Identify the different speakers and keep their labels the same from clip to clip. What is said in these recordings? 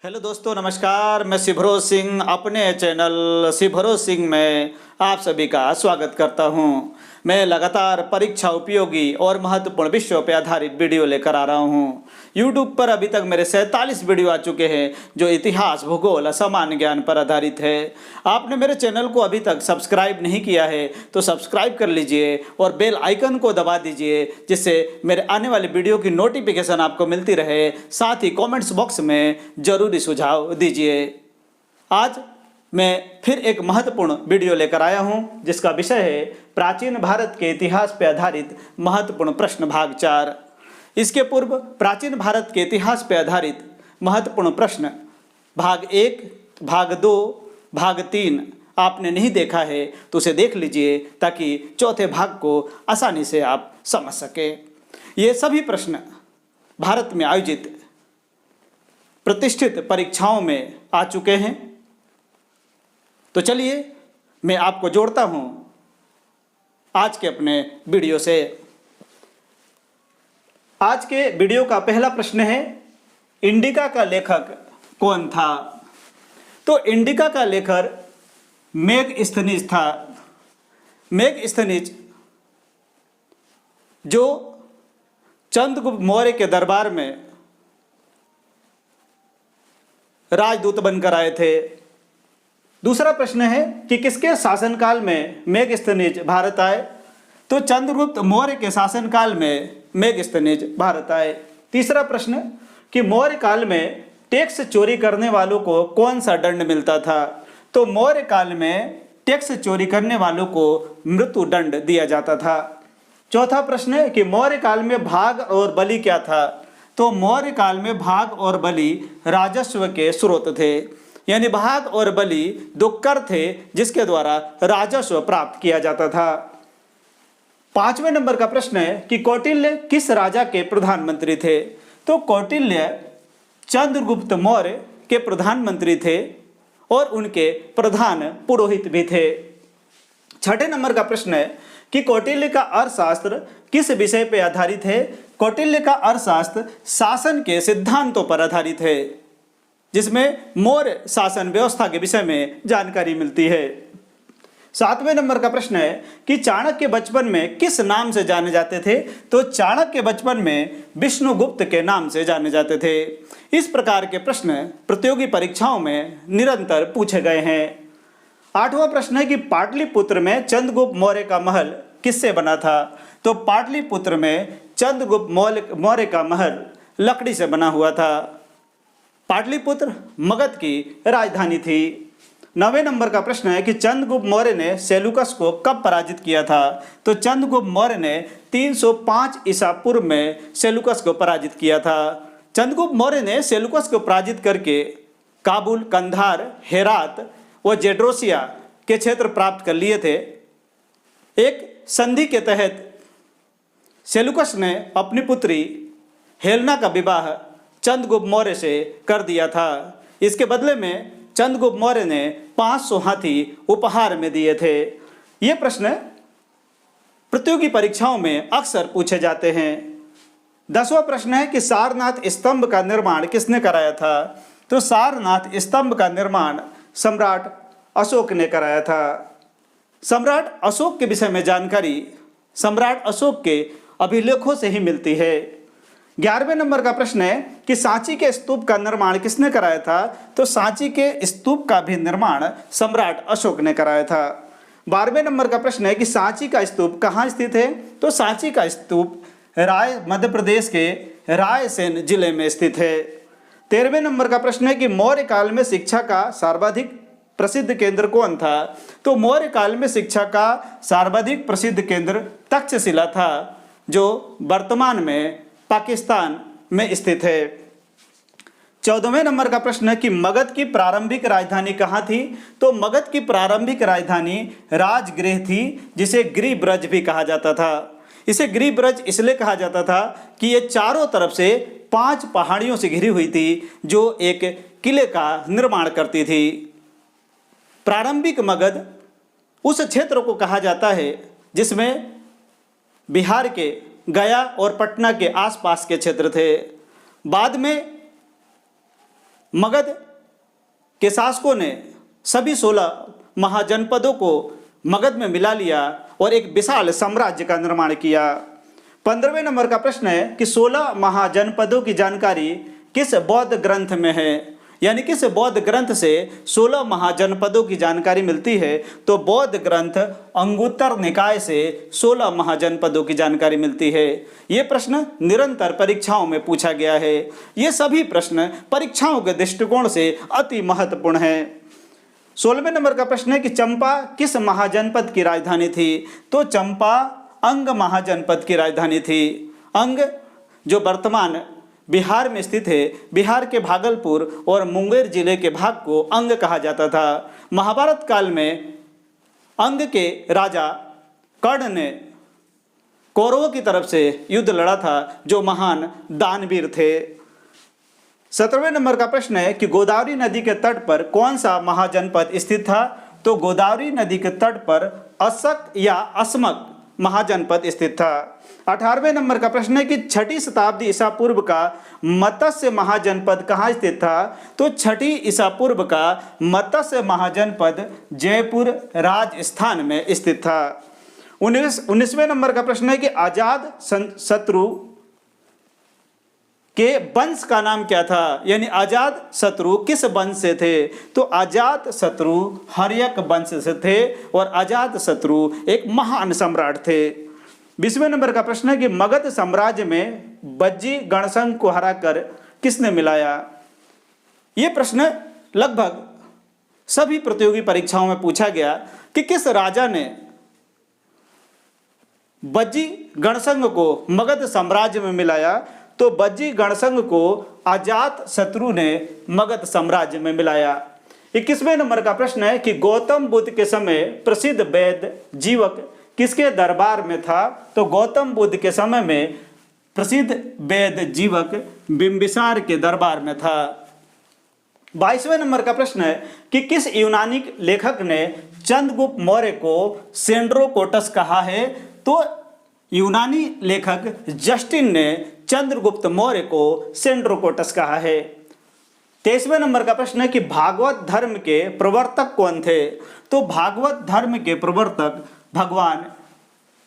Speaker 1: Hello दोस्तों, नमस्कार। मैं शिवरोज सिंह अपने चैनल शिवरोज सिंह में आप सभी का स्वागत करता हूं। मैं लगातार परीक्षा उपयोगी और महत्वपूर्ण विषयों पर आधारित वीडियो लेकर आ रहा हूं। यूट्यूब पर अभी तक मेरे 47 वीडियो आ चुके हैं जो इतिहास, भूगोल, सामान्य ज्ञान पर आधारित है। आपने मेरे चैनल को अभी तक सब्सक्राइब नहीं किया है तो सब्सक्राइब कर लीजिए और बेल आइकन को दबा दीजिए, जिससे मेरे आने वाले वीडियो की नोटिफिकेशन आपको मिलती रहे। साथ ही कमेंट्स बॉक्स में जरूरी सुझाव दीजिए। आज मैं फिर एक महत्वपूर्ण वीडियो लेकर आया हूं जिसका विषय है प्राचीन भारत के इतिहास पर आधारित महत्वपूर्ण प्रश्न भाग 4। इसके पूर्व प्राचीन भारत के इतिहास पर आधारित महत्वपूर्ण प्रश्न भाग 1, भाग 2, भाग 3 आपने नहीं देखा है तो उसे देख लीजिए ताकि चौथे भाग को आसानी से आप समझ सके। ये सभी प्रश्न भारत में आयोजित प्रतिष्ठित परीक्षाओं में आ चुके हैं। तो चलिए मैं आपको जोड़ता हूं आज के अपने वीडियो से। आज के वीडियो का पहला प्रश्न है, इंडिका का लेखक कौन था? तो इंडिका का लेखक मेगस्थनीज था। मेगस्थनीज जो चंद्रगुप्त मौर्य के दरबार में राजदूत बनकर आए थे। दूसरा प्रश्न है कि किसके शासनकाल में मेगस्थनीज भारत आए? तो चंद्रगुप्त मौर्य के शासनकाल में मेगस्थनीज भारत आए। तीसरा प्रश्न कि मौर्य काल में टैक्स चोरी करने वालों को कौन सा दंड मिलता था? तो मौर्य काल में टैक्स चोरी करने वालों को मृत्यु दंड दिया जाता था। चौथा प्रश्न है कि मौर्य काल में भाग और बलि क्या था? तो मौर्य काल में भाग और बलि राजस्व के स्रोत थे, यानी भाग और बलि दो कर थे जिसके द्वारा राजस्व प्राप्त किया जाता था। 5वें नंबर का प्रश्न है कि कौटिल्य किस राजा के प्रधानमंत्री थे? तो कौटिल्य चंद्रगुप्त मौर्य के प्रधानमंत्री थे और उनके प्रधान पुरोहित भी थे। 6ठे नंबर का प्रश्न है कि कौटिल्य का अर्थशास्त्र किस विषय पर आधारित है? कौटिल्य का अर्थशास्त्र शासन के सिद्धांतों पर आधारित है, जिसमें मौर्य शासन व्यवस्था के विषय में जानकारी मिलती है। 7वें नंबर का प्रश्न है कि चाणक्य बचपन में किस नाम से जाने जाते थे? तो चाणक्य बचपन में विष्णुगुप्त के नाम से जाने जाते थे। इस प्रकार के प्रश्न प्रतियोगी परीक्षाओं में निरंतर पूछे गए हैं। 8वां प्रश्न है कि पाटलिपुत्र में चंद्रगुप्त मौर्य का महल किससे बना था? तो पाटलिपुत्र में चंद्रगुप्त मौर्य का महल लकड़ी से बना हुआ था। पाटलिपुत्र मगध की राजधानी थी। 9वें नंबर का प्रश्न है कि चंद्रगुप्त मौर्य ने सेल्यूकस को कब पराजित किया था? तो चंद्रगुप्त मौर्य ने 305 ईसा पूर्व में सेल्यूकस को पराजित किया था। चंद्रगुप्त मौर्य ने सेल्यूकस को पराजित करके काबुल, कंधार, हेरात व जेड्रोसिया के क्षेत्र प्राप्त कर लिए थे। एक संधि के तहत सेल्यूकस ने अपनी पुत्री हेलेना का विवाह चंद्रगुप्त मौर्य से कर दिया था। इसके बदले में चंद्रगुप्त मौर्य ने 500 हाथी उपहार में दिए थे। ये प्रश्न प्रतियोगी परीक्षाओं में अक्सर पूछे जाते हैं। 10वां प्रश्न है कि सारनाथ स्तंभ का निर्माण किसने कराया था? तो सारनाथ स्तंभ का निर्माण सम्राट अशोक ने कराया था। सम्राट अशोक के विषय में जानकारी सम्राट अशोक के अभिलेखों से ही मिलती है। 11वें नंबर का प्रश्न है कि सांची के स्तूप का निर्माण किसने कराया था? तो सांची के स्तूप का भी निर्माण सम्राट अशोक ने कराया था। 12वें नंबर का प्रश्न है कि सांची का स्तूप कहाँ स्थित है? तो सांची का स्तूप मध्य प्रदेश के रायसेन जिले में स्थित है। 13वें नंबर का प्रश्न है कि मौर्य काल में शिक्षा का सर्वाधिक प्रसिद्ध केंद्र कौन था? तो मौर्य काल में शिक्षा का सर्वाधिक प्रसिद्ध केंद्र तक्षशिला था, जो वर्तमान में पाकिस्तान में स्थित है। 14वें नंबर का प्रश्न है कि मगध की प्रारंभिक राजधानी कहाँ थी? तो मगध की प्रारंभिक राजधानी राजगृह थी, जिसे गिरिब्रज भी कहा जाता था। इसे गिरिब्रज इसलिए कहा जाता था कि ये चारों तरफ से 5 पहाड़ियों से घिरी हुई थी जो एक किले का निर्माण करती थी। प्रारंभिक मगध उस क्षेत्र को कहा जाता है जिसमें बिहार के गया और पटना के आसपास के क्षेत्र थे। बाद में मगध के शासकों ने सभी 16 महाजनपदों को मगध में मिला लिया और एक विशाल साम्राज्य का निर्माण किया। 15वें नंबर का प्रश्न है कि 16 महाजनपदों की जानकारी किस बौद्ध ग्रंथ में है, यानी किस बौद्ध ग्रंथ से 16 महाजनपदों की जानकारी मिलती है। तो बौद्ध ग्रंथ अंगुत्तर निकाय से 16 महाजनपदों की जानकारी मिलती है। ये प्रश्न निरंतर परीक्षाओं में पूछा गया है। ये सभी प्रश्न परीक्षाओं के दृष्टिकोण से अति महत्वपूर्ण है। 16वें नंबर का प्रश्न है कि चंपा किस महाजनपद की राजधानी थी। तो चंपा अंग महाजनपद की राजधानी थी। अंग जो वर्तमान बिहार में स्थित है, बिहार के भागलपुर और मुंगेर जिले के भाग को अंग कहा जाता था। महाभारत काल में अंग के राजा कर्ण ने कौरवों की तरफ से युद्ध लड़ा था, जो महान दानवीर थे। 17वें नंबर का प्रश्न है कि गोदावरी नदी के तट पर कौन सा महाजनपद स्थित था। तो गोदावरी नदी के तट पर असक या अस्मक महाजनपद स्थित था। 18वें नंबर का प्रश्न है कि 6ठी शताब्दी ईसा पूर्व का मत्स्य महाजनपद कहाँ स्थित था। तो 6ठी ईसा पूर्व का मत्स्य महाजनपद जयपुर राजस्थान में स्थित था। 19वें नंबर का प्रश्न है कि अजात शत्रु के वंश का नाम क्या था, यानी अजात शत्रु किस वंश से थे। तो अजात शत्रु हर्यक वंश से थे और अजात शत्रु एक महान सम्राट थे। 20वें नंबर का प्रश्न है कि मगध साम्राज्य में बज्जी गणसंघ को हराकर किसने मिलाया। ये प्रश्न लगभग सभी प्रतियोगी परीक्षाओं में पूछा गया कि किस राजा ने बज्जी गणसंघ को मगध साम्राज्य में मिलाया। तो बज्जी गणसंघ को अजात शत्रु ने मगध साम्राज्य में मिलाया। 21वें नंबर का प्रश्न है कि गौतम बुद्ध के समय प्रसिद्ध वैद्य जीवक किसके दरबार में था। तो गौतम बुद्ध के समय में प्रसिद्ध वैद्य जीवक बिंबिसार के दरबार में था। 22वें नंबर का प्रश्न है कि किस यूनानी लेखक ने चंद्रगुप्त मौर्य को सेंड्रोकोटस कहा है। तो यूनानी लेखक जस्टिन ने चंद्रगुप्त मौर्य को सेंड्रोकोटस कहा है। 23वें नंबर का प्रश्न है कि भागवत धर्म के प्रवर्तक कौन थे। तो भागवत धर्म के प्रवर्तक भगवान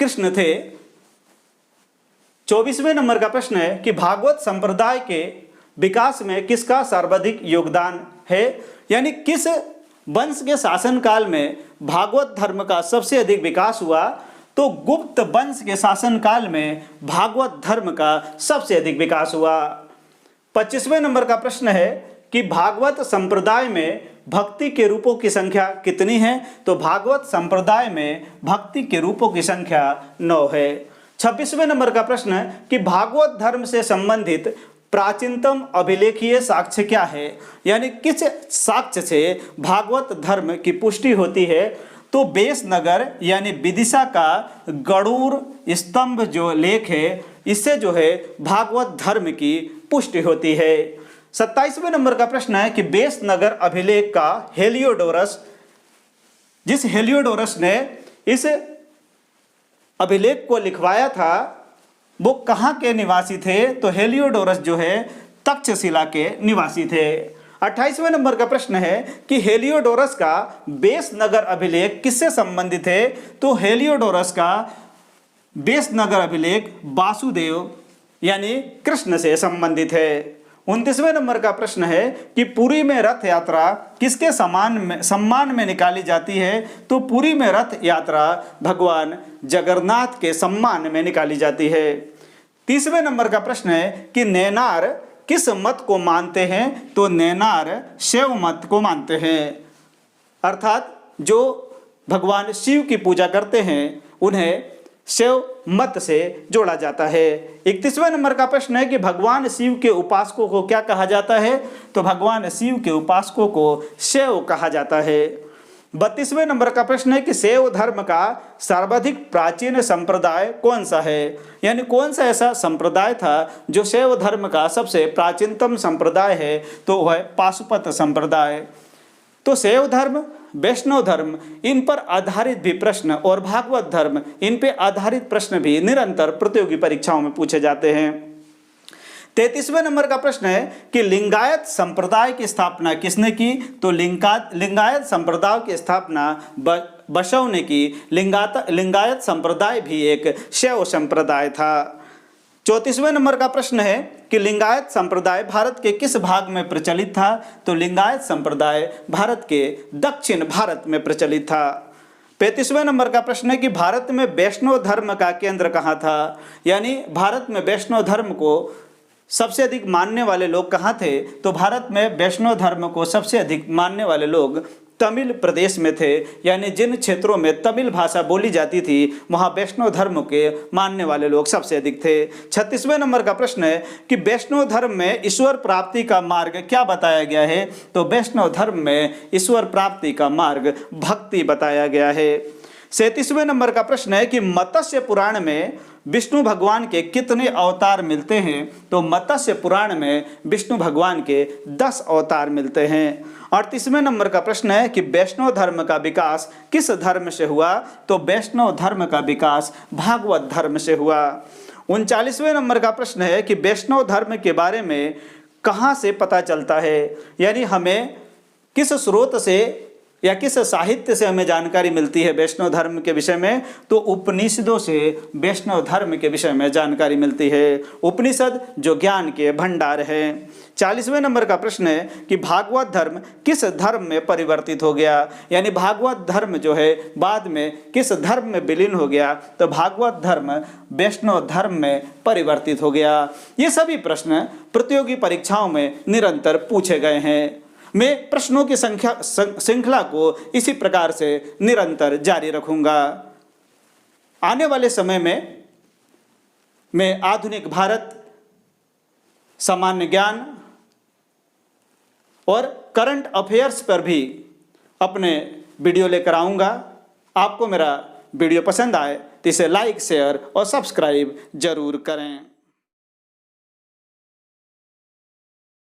Speaker 1: कृष्ण थे। 24वें नंबर का प्रश्न है कि भागवत संप्रदाय के विकास में किसका सर्वाधिक योगदान है, यानी किस वंश के शासनकाल में भागवत धर्म का सबसे अधिक विकास हुआ। तो गुप्त वंश के शासनकाल में भागवत धर्म का सबसे अधिक विकास हुआ। 25वें नंबर का प्रश्न है कि भागवत संप्रदाय में भक्ति के रूपों की संख्या कितनी है। तो भागवत संप्रदाय में भक्ति के रूपों की संख्या 9 है। 26वें नंबर का प्रश्न है कि भागवत धर्म से संबंधित प्राचीनतम अभिलेखीय साक्ष्य क्या है, यानी किस साक्ष्य से भागवत धर्म की पुष्टि होती है। तो बेसनगर यानी विदिशा का गरुड़ स्तंभ जो लेख है, इससे जो है भागवत धर्म की पुष्टि होती है। 27वें नंबर का प्रश्न है कि बेसनगर अभिलेख का हेलियोडोरस, जिस हेलियोडोरस ने इस अभिलेख को लिखवाया था, वो कहाँ के निवासी थे। तो हेलियोडोरस जो है तक्षशिला के निवासी थे। 28वें नंबर का प्रश्न है कि हेलियोडोरस का बेसनगर अभिलेख किससे संबंधित है। तो हेलियोडोरस का बेसनगर अभिलेख वासुदेव यानी कृष्ण से संबंधित है। 29वें नंबर का प्रश्न है कि पुरी में रथ यात्रा किसके सम्मान में निकाली जाती है। तो पुरी में रथ यात्रा भगवान जगन्नाथ के सम्मान में निकाली जाती है। 30वें नंबर का प्रश्न है कि नैनार किस मत को मानते हैं। तो नैनार शैव मत को मानते हैं, अर्थात जो भगवान शिव की पूजा करते हैं उन्हें शैव मत से जोड़ा जाता है। 31वें नंबर का प्रश्न है कि भगवान शिव के उपासकों को क्या कहा जाता है। तो भगवान शिव के उपासकों को शैव कहा जाता है। 32वें नंबर का प्रश्न है कि शैव धर्म का सर्वाधिक प्राचीन संप्रदाय कौन सा है, यानी कौन सा ऐसा संप्रदाय था जो शैव धर्म का सबसे प्राचीनतम संप्रदाय है। तो वह पाशुपत संप्रदाय। तो शैव धर्म, वैष्णव धर्म, इन पर आधारित भी प्रश्न और भागवत धर्म, इन पे आधारित प्रश्न भी निरंतर प्रतियोगी परीक्षाओं में पूछे जाते हैं। 33वें नंबर का प्रश्न है कि लिंगायत संप्रदाय की स्थापना किसने की? तो लिंगायत संप्रदाय की स्थापना बसव ने की। लिंगायत संप्रदाय भी एक शैव संप्रदाय था। 34वें नंबर का प्रश्न है कि लिंगायत संप्रदाय भारत के किस भाग में प्रचलित था? तो लिंगायत संप्रदाय भारत के दक्षिण भारत में प्रचलित था। 35वें नंबर का प्रश्न है कि भारत में वैष्णव धर्म का केंद्र कहाँ था? यानी भारत में वैष्णव धर्म को सबसे अधिक मानने वाले लोग कहाँ थे? तो भारत में वैष्णव धर्म को सबसे अधिक मानने वाले लोग तमिल प्रदेश में थे। यानी जिन क्षेत्रों में तमिल भाषा बोली जाती थी वहाँ वैष्णव धर्म के मानने वाले लोग सबसे अधिक थे। 36वें नंबर का प्रश्न है कि वैष्णव धर्म में ईश्वर प्राप्ति का मार्ग क्या बताया गया है? तो वैष्णव धर्म में ईश्वर प्राप्ति का मार्ग भक्ति बताया गया है। 37वें नंबर का प्रश्न है कि मत्स्य पुराण में विष्णु भगवान के कितने अवतार मिलते हैं? तो मत्स्य पुराण में विष्णु भगवान के 10 अवतार मिलते हैं। 38वें नंबर का प्रश्न है कि वैष्णव धर्म का विकास किस धर्म से हुआ? तो वैष्णव धर्म का विकास भागवत धर्म से हुआ। 39वें नंबर का प्रश्न है कि वैष्णव धर्म के बारे में कहाँ से पता चलता है? यानी हमें किस स्रोत से या किस साहित्य से हमें जानकारी मिलती है वैष्णव धर्म के विषय में? तो उपनिषदों से वैष्णव धर्म के विषय में जानकारी मिलती है। उपनिषद जो ज्ञान के भंडार हैं। 40वें नंबर का प्रश्न है कि भागवत धर्म किस धर्म में परिवर्तित हो गया? यानी भागवत धर्म जो है बाद में किस धर्म में विलीन हो गया? तो भागवत धर्म वैष्णव धर्म में परिवर्तित हो गया। ये सभी प्रश्न प्रतियोगी परीक्षाओं में निरंतर पूछे गए हैं। मैं प्रश्नों की श्रृंखला को इसी प्रकार से निरंतर जारी रखूंगा। आने वाले समय में मैं आधुनिक भारत, सामान्य ज्ञान और करंट अफेयर्स पर भी अपने वीडियो लेकर आऊंगा। आपको मेरा वीडियो पसंद आए तो इसे लाइक, शेयर और सब्सक्राइब जरूर करें।